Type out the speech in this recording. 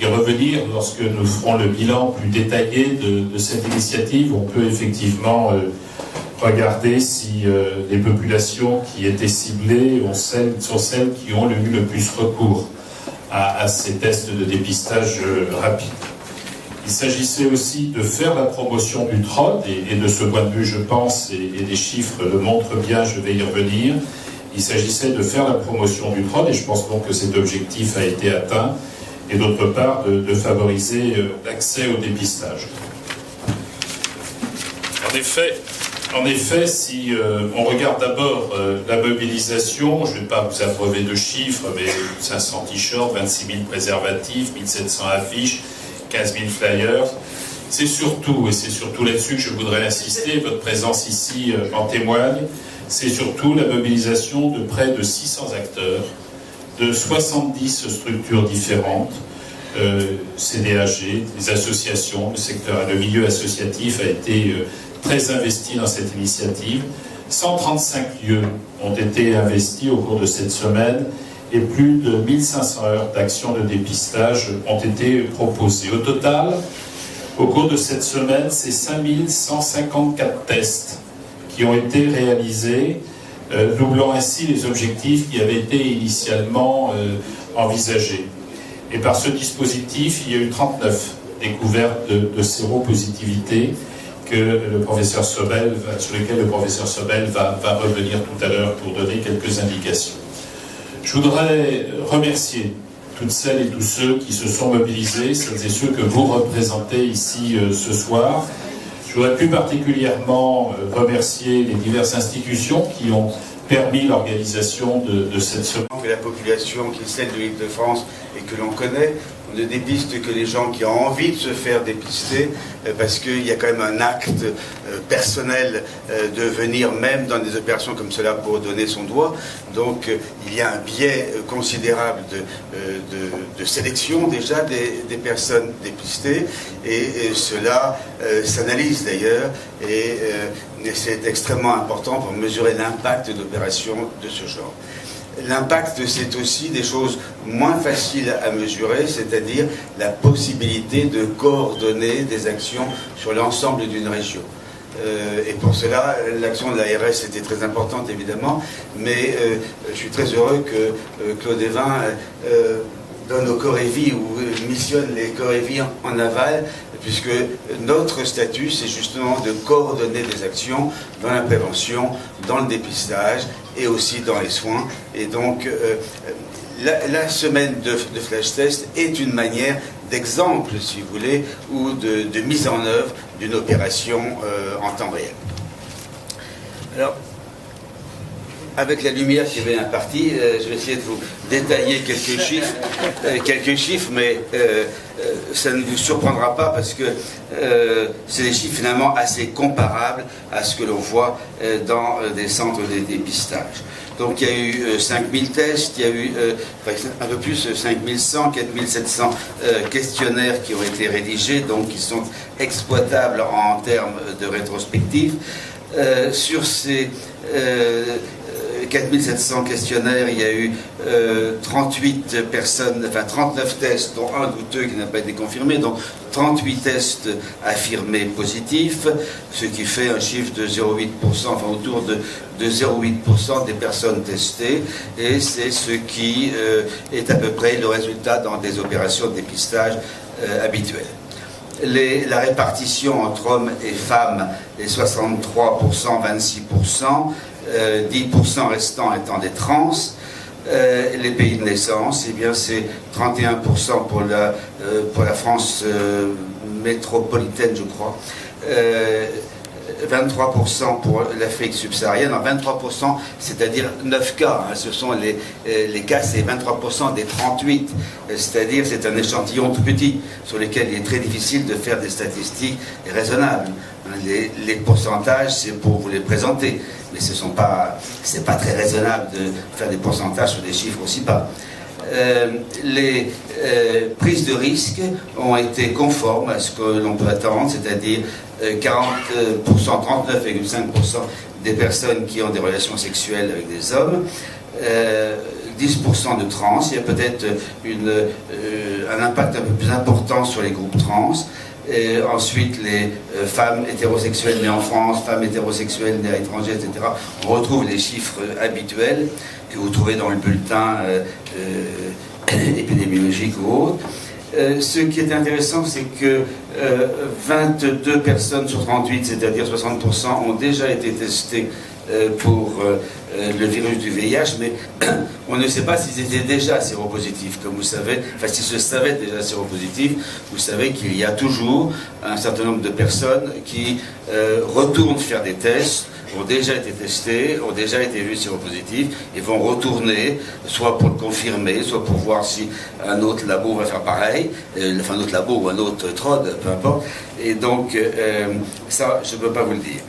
y revenir lorsque nous ferons le bilan plus détaillé de cette initiative. On peut effectivement regarder si les populations qui étaient ciblées sont celles qui ont eu le plus recours à ces tests de dépistage rapide. Il s'agissait aussi de faire la promotion du TROD, et de ce point de vue, je pense, et les chiffres le montrent bien, je vais y revenir, il s'agissait de faire la promotion du TROD, et je pense donc que cet objectif a été atteint, et d'autre part de favoriser l'accès au dépistage. En effet, si on regarde d'abord la mobilisation, je ne vais pas vous abreuver de chiffres, mais 500 t-shirts, 26 000 préservatifs, 1700 affiches, 15 000 flyers, c'est surtout, et c'est surtout là-dessus que je voudrais insister, votre présence ici en témoigne, c'est surtout la mobilisation de près de 600 acteurs, de 70 structures différentes, CDAG, les associations, le milieu associatif a été très investi dans cette initiative. 135 lieux ont été investis au cours de cette semaine et plus de 1500 heures d'actions de dépistage ont été proposées. Au total, au cours de cette semaine, c'est 5154 tests qui ont été réalisés, doublant ainsi les objectifs qui avaient été initialement envisagés. Et par ce dispositif, il y a eu 39 découvertes de séropositivité sur lesquelles le professeur Sobel va revenir tout à l'heure pour donner quelques indications. Je voudrais remercier toutes celles et tous ceux qui se sont mobilisés, celles et ceux que vous représentez ici ce soir. Je voudrais plus particulièrement remercier les diverses institutions qui ont permis l'organisation de cette semaine. Que la population qui est celle de l'Île-de-France et que l'on connaît, on ne dépiste que les gens qui ont envie de se faire dépister, parce qu'il y a quand même un acte personnel de venir même dans des opérations comme cela pour donner son doigt. Donc il y a un biais considérable de sélection déjà des personnes dépistées, et cela s'analyse d'ailleurs, et c'est extrêmement important pour mesurer l'impact d'opérations de ce genre. L'impact, c'est aussi des choses moins faciles à mesurer, c'est-à-dire la possibilité de coordonner des actions sur l'ensemble d'une région. Et pour cela, l'action de l'ARS était très importante, évidemment, mais je suis très heureux que Claude Évin donne au Corévi, ou missionne les Corévi en aval, puisque notre statut, c'est justement de coordonner des actions dans la prévention, dans le dépistage et aussi dans les soins. Et donc, la semaine de flash test est une manière d'exemple, si vous voulez, ou de mise en œuvre d'une opération en temps réel. Alors, avec la lumière qui vient impartie, je vais essayer de vous détailler quelques chiffres, mais ça ne vous surprendra pas parce que c'est des chiffres finalement assez comparables à ce que l'on voit dans des centres de dépistage. Donc il y a eu 5000 tests, il y a eu un peu plus 5100, 4700 questionnaires qui ont été rédigés, donc qui sont exploitables en termes de rétrospective. Sur ces 4700 questionnaires, il y a eu 38 personnes, enfin 39 tests, dont un douteux qui n'a pas été confirmé, donc 38 tests affirmés positifs, ce qui fait un chiffre de 0,8%, enfin autour de 0,8% des personnes testées, et c'est ce qui est à peu près le résultat dans des opérations de dépistage habituelles. La répartition entre hommes et femmes est 63%, 26%, 10% restants étant des trans. Les pays de naissance, eh bien c'est 31% pour la France métropolitaine, je crois, 23% pour l'Afrique subsaharienne, 23%, c'est-à-dire 9 cas, hein, ce sont les cas, c'est 23% des 38, c'est-à-dire c'est un échantillon tout petit, sur lequel il est très difficile de faire des statistiques raisonnables. Les pourcentages, c'est pour vous les présenter, mais c'est pas très raisonnable de faire des pourcentages sur des chiffres aussi bas. Les prises de risque ont été conformes à ce que l'on peut attendre, c'est-à-dire 40%, 39,5% des personnes qui ont des relations sexuelles avec des hommes, 10% de trans, il y a peut-être un impact un peu plus important sur les groupes trans. Et ensuite, les femmes hétérosexuelles nées en France, femmes hétérosexuelles nées à l'étranger, etc. On retrouve les chiffres habituels que vous trouvez dans le bulletin épidémiologique ou autre. Ce qui est intéressant, c'est que 22 personnes sur 38, c'est-à-dire 60%, ont déjà été testées pour le virus du VIH, mais on ne sait pas s'ils étaient déjà séropositifs. Comme vous savez, enfin s'ils se savaient déjà séropositifs, vous savez qu'il y a toujours un certain nombre de personnes qui retournent faire des tests, ont déjà été testés, ont déjà été vus séropositifs, et vont retourner, soit pour le confirmer, soit pour voir si un autre labo va faire pareil, enfin un autre labo ou un autre TROD, peu importe. Et donc, ça, je ne peux pas vous le dire.